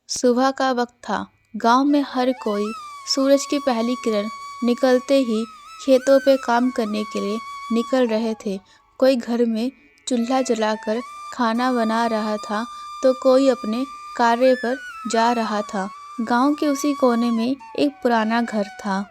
सुबह का वक्त था। गांव में हर कोई सूरज की पहली किरण निकलते ही खेतों पे काम करने के लिए निकल रहे थे। कोई घर में चूल्हा जलाकर खाना बना रहा था तो कोई अपने कार्य पर जा रहा था। गांव के उसी कोने में एक पुराना घर था,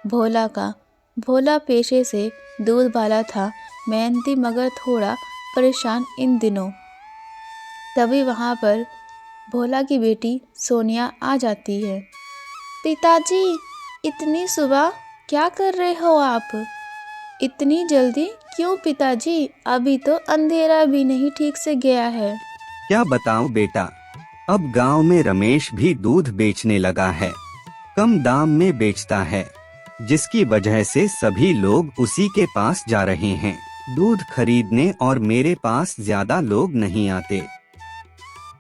भोला का। भोला पेशे से दूध वाला था, मेहनती मगर थोड़ा परेशान इन दिनों। तभी वहाँ पर भोला की बेटी सोनिया आ जाती है। पिताजी, इतनी सुबह क्या कर रहे हो आप? इतनी जल्दी क्यों पिताजी? अभी तो अंधेरा भी नहीं ठीक से गया है। क्या बताऊं बेटा, अब गांव में रमेश भी दूध बेचने लगा है। कम दाम में बेचता है, जिसकी वजह से सभी लोग उसी के पास जा रहे हैं दूध खरीदने, और मेरे पास ज्यादा लोग नहीं आते।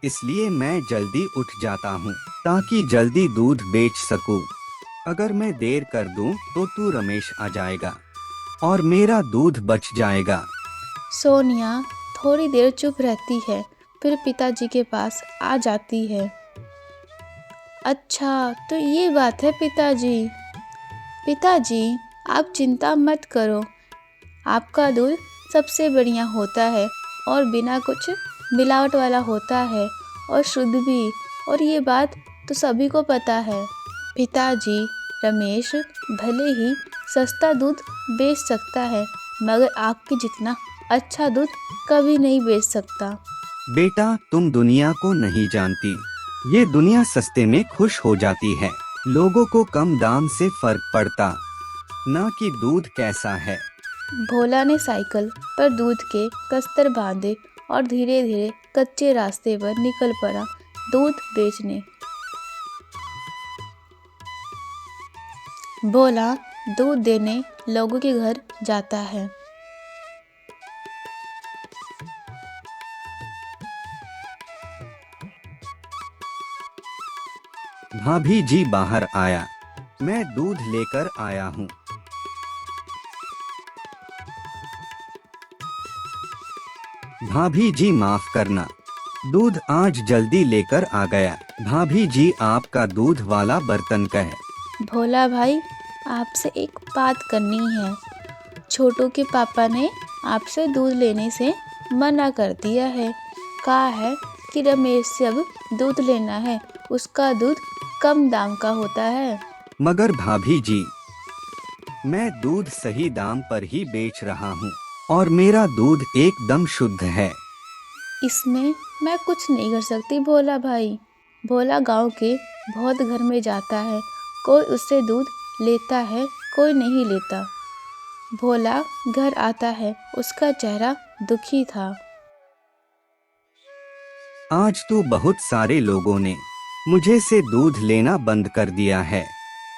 इसलिए मैं जल्दी उठ जाता हूँ ताकि जल्दी दूध बेच सकूं। अगर मैं देर कर दूं तो तू रमेश आ जाएगा और मेरा दूध बच जाएगा। सोनिया थोड़ी देर चुप रहती है, फिर पिताजी के पास आ जाती है। अच्छा, तो ये बात है पिताजी। पिताजी, आप चिंता मत करो। आपका दूध सबसे बढ़िया होता है और बिना कुछ मिलावट वाला होता है और शुद्ध भी। और ये बात तो सभी को पता है। पिताजी, रमेश भले ही सस्ता दूध बेच सकता है, मगर आपके जितना अच्छा दूध कभी नहीं बेच सकता। बेटा, तुम दुनिया को नहीं जानती। ये दुनिया सस्ते में खुश हो जाती है। लोगों को कम दाम से फर्क पड़ता, ना कि दूध कैसा है। भोला ने साइकिल पर दूध के कस्तर बांधे और धीरे धीरे कच्चे रास्ते पर निकल पड़ा दूध बेचने। भोला दूध देने लोगों के घर जाता है। भाभी जी बाहर आया, मैं दूध लेकर आया हूँ। भाभी जी माफ करना, दूध आज जल्दी लेकर आ गया। भाभी जी, आपका दूध वाला बर्तन का है। भोला भाई, आपसे एक बात करनी है। छोटू के पापा ने आपसे दूध लेने से मना कर दिया है। कहा है कि रमेश से अब दूध लेना है, उसका दूध कम दाम का होता है। मगर भाभी जी, मैं दूध सही दाम पर ही बेच रहा हूँ और मेरा दूध एकदम शुद्ध है। इसमें मैं कुछ नहीं कर सकती भोला भाई। भोला गांव के बहुत घर में जाता है, कोई उससे दूध लेता है, कोई नहीं लेता। भोला घर आता है, उसका चेहरा दुखी था। आज तो बहुत सारे लोगों ने मुझे से दूध लेना बंद कर दिया है।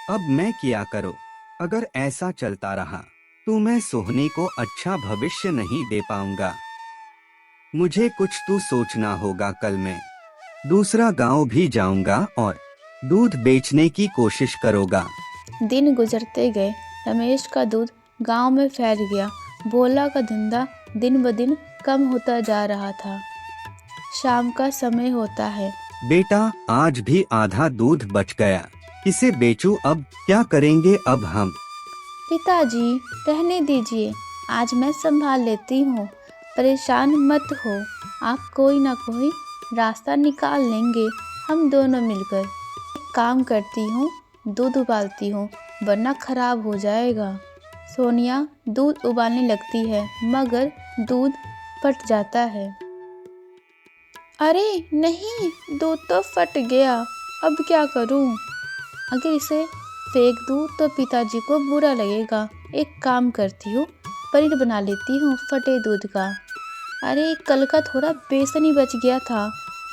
अब मैं क्या करूं? अगर ऐसा चलता रहा तो मैं सोहनी को अच्छा भविष्य नहीं दे पाऊंगा। मुझे कुछ तो सोचना होगा। कल मैं दूसरा गांव भी जाऊंगा और दूध बेचने की कोशिश करूंगा। दिन गुजरते गए, रमेश का दूध गांव में फैल गया। भोला का धंधा दिन ब दिन कम होता जा रहा था। शाम का समय होता है। बेटा, आज भी आधा दूध बच गया, इसे बेचूं? अब क्या करेंगे अब हम? पिताजी, रहने दीजिए, आज मैं संभाल लेती हूँ। परेशान मत हो, आप कोई ना कोई रास्ता निकाल लेंगे, हम दोनों मिलकर। एक काम करती हूँ, दूध उबालती हूँ, वरना खराब हो जाएगा। सोनिया दूध उबालने लगती है, मगर दूध फट जाता है। अरे नहीं, दूध तो फट गया, अब क्या करूँ? अगर इसे फेंक दूँ तो पिताजी को बुरा लगेगा। एक काम करती हूँ, पनीर बना लेती हूँ फटे दूध का। अरे कल का थोड़ा बेसन ही बच गया था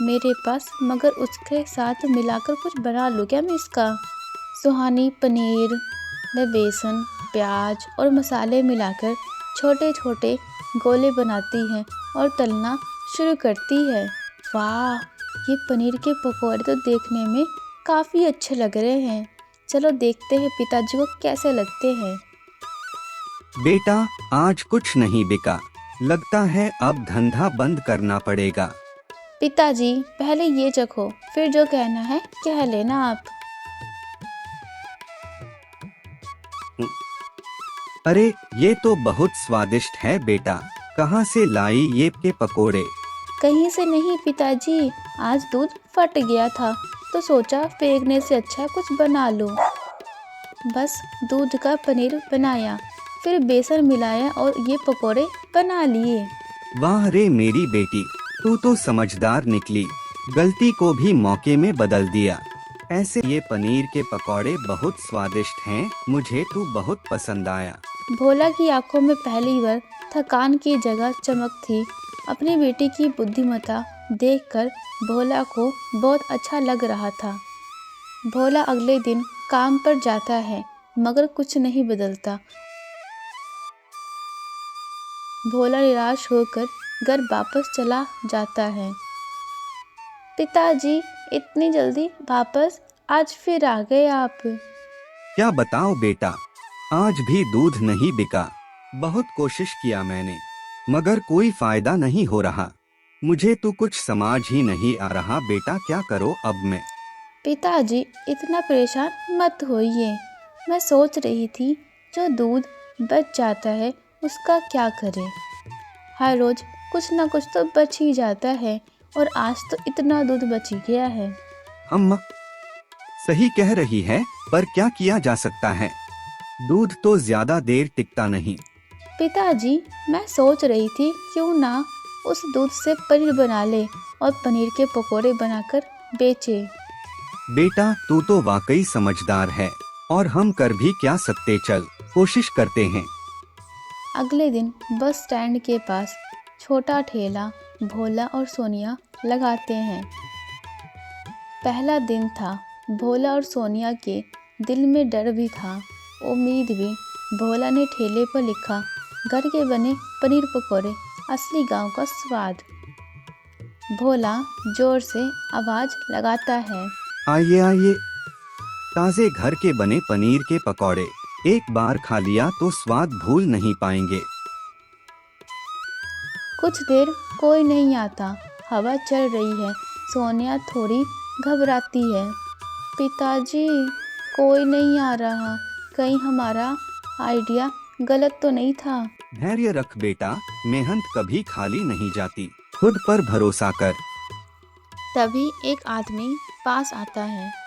मेरे पास, मगर उसके साथ मिलाकर कुछ बना लूँ क्या मैं इसका? सुहानी पनीर में बेसन, प्याज और मसाले मिलाकर छोटे छोटे गोले बनाती है और तलना शुरू करती है। वाह, ये पनीर के पकौड़े तो देखने में काफ़ी अच्छे लग रहे हैं। चलो देखते हैं पिताजी को कैसे लगते हैं। बेटा, आज कुछ नहीं बिका, लगता है अब धंधा बंद करना पड़ेगा। पिताजी पहले ये चखो, फिर जो कहना है कह लेना आप। अरे ये तो बहुत स्वादिष्ट है बेटा, कहाँ से लाई ये के पकोड़े? कहीं से नहीं पिताजी, आज दूध फट गया था तो सोचा फेंकने से अच्छा कुछ बना लूं। बस दूध का पनीर बनाया, फिर बेसन मिलाया और ये पकोड़े बना लिए। वाह रे मेरी बेटी, तू तो समझदार निकली, गलती को भी मौके में बदल दिया। ऐसे ये पनीर के पकौड़े बहुत स्वादिष्ट हैं, मुझे तू बहुत पसंद आया। भोला की आंखों में पहली बार थकान की जगह चमक थी। अपनी बेटी की बुद्धिमत्ता देखकर भोला को बहुत अच्छा लग रहा था। भोला अगले दिन काम पर जाता है मगर कुछ नहीं बदलता। भोला निराश होकर घर वापस चला जाता है। पिताजी इतनी जल्दी वापस आज फिर आ गए आप? क्या बताऊं बेटा, आज भी दूध नहीं बिका। बहुत कोशिश किया मैंने, मगर कोई फायदा नहीं हो रहा। मुझे तो कुछ समझ ही नहीं आ रहा बेटा, क्या करो अब मैं? पिताजी इतना परेशान मत होइए, मैं सोच रही थी जो दूध बच जाता है उसका क्या करें। हर रोज कुछ ना कुछ तो बच ही जाता है और आज तो इतना दूध बच गया है। अम्मा सही कह रही है, पर क्या किया जा सकता है? दूध तो ज्यादा देर टिकता नहीं। पिताजी मैं सोच रही थी क्यों ना उस दूध से पनीर बना ले और पनीर के पकोड़े बनाकर बेचे। बेटा तू तो वाकई समझदार है, और हम कर भी क्या सकते, चल कोशिश करते हैं। अगले दिन बस स्टैंड के पास छोटा ठेला भोला और सोनिया लगाते हैं। पहला दिन था, भोला और सोनिया के दिल में डर भी था, उम्मीद भी। भोला ने ठेले पर लिखा, घर के बने पनीर पकोड़े, असली गांव का स्वाद। भोला जोर से आवाज लगाता है, आइए आइए, ताजे घर के बने पनीर के पकौड़े, एक बार खा लिया तो स्वाद भूल नहीं पाएंगे। कुछ देर कोई नहीं आता, हवा चल रही है। सोनिया थोड़ी घबराती है। पिताजी कोई नहीं आ रहा, कहीं हमारा आइडिया गलत तो नहीं था? धैर्य रख बेटा, मेहनत कभी खाली नहीं जाती, खुद पर भरोसा कर। तभी एक आदमी पास आता है।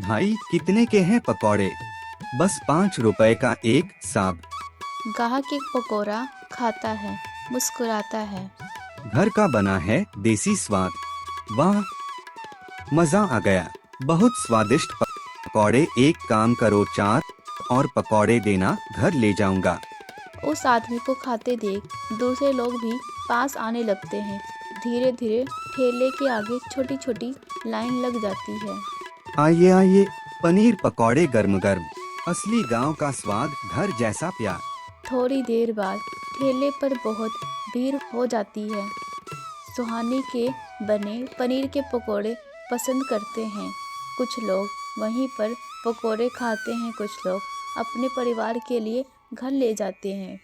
भाई कितने के हैं पकौड़े? बस 5 रुपए का एक, साब। गाहक एक पकोड़ा खाता है, मुस्कुराता है। घर का बना है, देसी स्वाद। वाह मजा आ गया, बहुत स्वादिष्ट पकौड़े। एक काम करो, 4 और पकौड़े देना, घर ले जाऊंगा। उस आदमी को खाते देख दूसरे लोग भी पास आने लगते हैं। धीरे धीरे ठेले के आगे छोटी छोटी लाइन लग जाती है। आइए आइए, पनीर पकौड़े गर्म गर्म, असली गांव का स्वाद, घर जैसा प्यार। थोड़ी देर बाद ठेले पर बहुत भीड़ हो जाती है। सुहानी के बने पनीर के पकोड़े पसंद करते हैं। कुछ लोग वहीं पर पकोड़े खाते हैं, कुछ लोग अपने परिवार के लिए घर ले जाते हैं।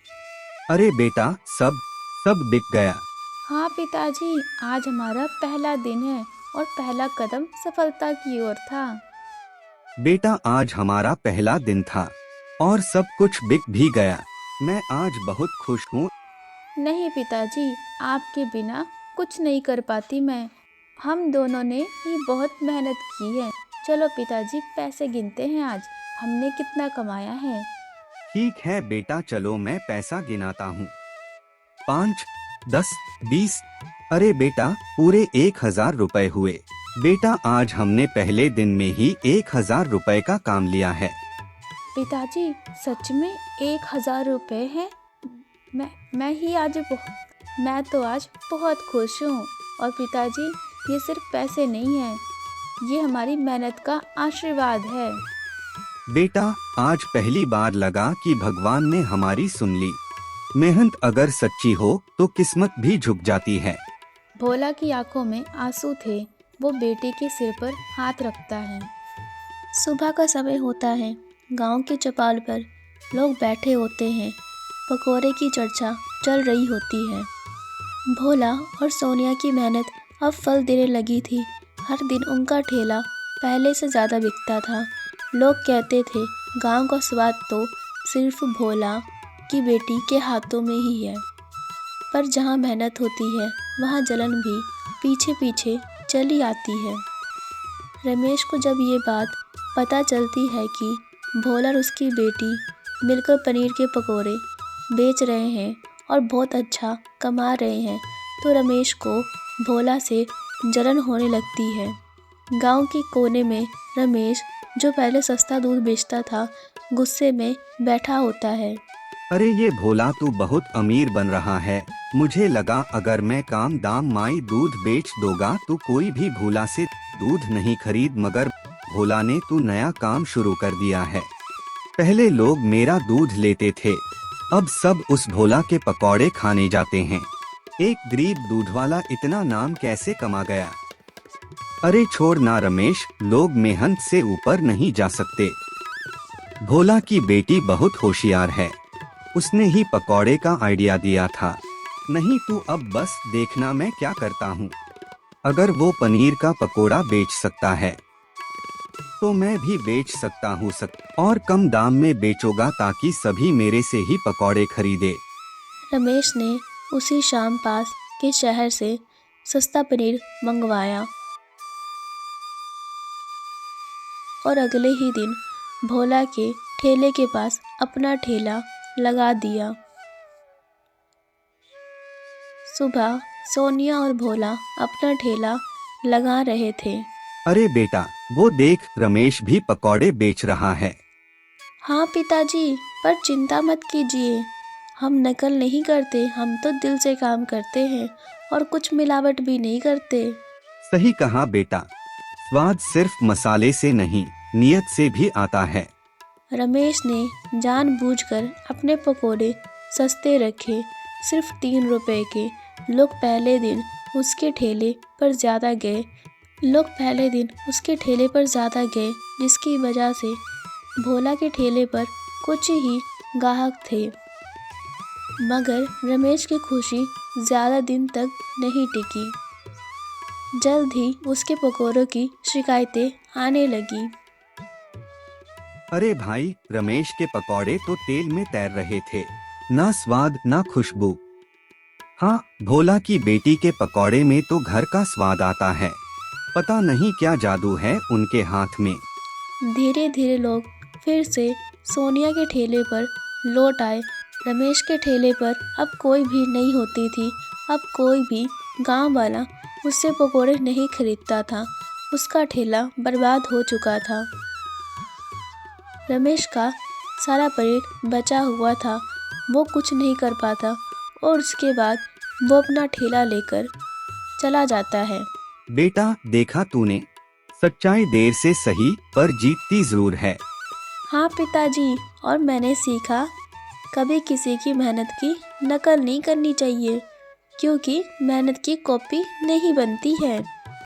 अरे बेटा, सब सब बिक गया। हाँ पिताजी, आज हमारा पहला दिन है और पहला कदम सफलता की ओर था। बेटा आज हमारा पहला दिन था और सब कुछ बिक भी गया। मैं आज बहुत खुश हूँ। नहीं पिताजी, आपके बिना कुछ नहीं कर पाती मैं। हम दोनों ने ही बहुत मेहनत की है। चलो पिताजी, पैसे गिनते हैं आज हमने कितना कमाया है। ठीक है बेटा, चलो मैं पैसा गिनाता हूँ। 5, 10, 20। अरे बेटा, पूरे 1000 रुपए हुए। बेटा आज हमने पहले दिन में ही 1000 रुपए का काम लिया है। पिताजी सच में 1000 रुपए है? मैं तो आज बहुत खुश हूँ। और पिताजी, ये सिर्फ पैसे नहीं है, ये हमारी मेहनत का आशीर्वाद है। बेटा आज पहली बार लगा कि भगवान ने हमारी सुन ली। मेहनत अगर सच्ची हो तो किस्मत भी झुक जाती है। भोला की आंखों में आंसू थे। वो बेटी के सिर पर हाथ रखता है। सुबह का समय होता है। गांव के चौपाल पर लोग बैठे होते हैं। पकोड़े की चर्चा चल रही होती है। भोला और सोनिया की मेहनत अब फल देने लगी थी। हर दिन उनका ठेला पहले से ज़्यादा बिकता था। लोग कहते थे गांव का स्वाद तो सिर्फ भोला की बेटी के हाथों में ही है। पर जहां मेहनत होती है वहां जलन भी पीछे पीछे चली आती है। रमेश को जब ये बात पता चलती है कि भोला और उसकी बेटी मिलकर पनीर के पकोड़े बेच रहे हैं और बहुत अच्छा कमा रहे हैं, तो रमेश को भोला से जलन होने लगती है। गांव के कोने में रमेश, जो पहले सस्ता दूध बेचता था, गुस्से में बैठा होता है। अरे ये भोला तू बहुत अमीर बन रहा है। मुझे लगा अगर मैं काम दाम माई दूध बेच दोगा तो कोई भी भोला से दूध नहीं खरीद, मगर भोला ने तू नया काम शुरू कर दिया है। पहले लोग मेरा दूध लेते थे, अब सब उस भोला के पकौड़े खाने जाते हैं। एक गरीब दूध वाला इतना नाम कैसे कमा गया? अरे छोड़ ना रमेश, लोग मेहनत से ऊपर नहीं जा सकते। भोला की बेटी बहुत होशियार है, उसने ही पकौड़े का आइडिया दिया था। नहीं तू अब बस देखना मैं क्या करता हूँ। अगर वो पनीर का पकोड़ा बेच सकता है तो मैं भी बेच सकता हूँ, और कम दाम में बेचोगा ताकि सभी मेरे से ही पकौड़े खरीदे। रमेश ने उसी शाम पास के शहर से सस्ता पनीर मंगवाया और अगले ही दिन भोला के ठेले के पास अपना ठेला लगा दिया। सुबह सोनिया और भोला अपना ठेला लगा रहे थे। अरे बेटा, वो देख रमेश भी पकौड़े बेच रहा है। हाँ पिताजी, पर चिंता मत कीजिए, हम नकल नहीं करते, हम तो दिल से काम करते हैं और कुछ मिलावट भी नहीं करते। सही कहा बेटा, स्वाद सिर्फ मसाले से नहीं, नियत से भी आता है। रमेश ने जानबूझकर अपने पकोड़े सस्ते रखे, सिर्फ 3 रुपए के। लोग पहले दिन उसके ठेले पर ज़्यादा गए, जिसकी वजह से भोला के ठेले पर कुछ ही ग्राहक थे। मगर रमेश की खुशी ज़्यादा दिन तक नहीं टिकी। जल्द ही उसके पकोड़ों की शिकायतें आने लगी। अरे भाई, रमेश के पकौड़े तो तेल में तैर रहे थे, ना स्वाद ना खुशबू। हाँ, भोला की बेटी के पकौड़े में तो घर का स्वाद आता है। पता नहीं क्या जादू है उनके हाथ में। धीरे धीरे लोग फिर से सोनिया के ठेले पर लौट आए। रमेश के ठेले पर अब कोई भीड़ नहीं होती थी। अब कोई भी गांव वाला उससे पकोड़े नहीं खरीदता था। उसका ठेला बर्बाद हो चुका था। रमेश का सारा पनीर बचा हुआ था, वो कुछ नहीं कर पाता और उसके बाद वो अपना ठेला लेकर चला जाता है। बेटा देखा तूने, सच्चाई देर से सही पर जीतती जरूर है। हाँ पिताजी, और मैंने सीखा कभी किसी की मेहनत की नकल नहीं करनी चाहिए, क्योंकि मेहनत की कॉपी नहीं बनती है।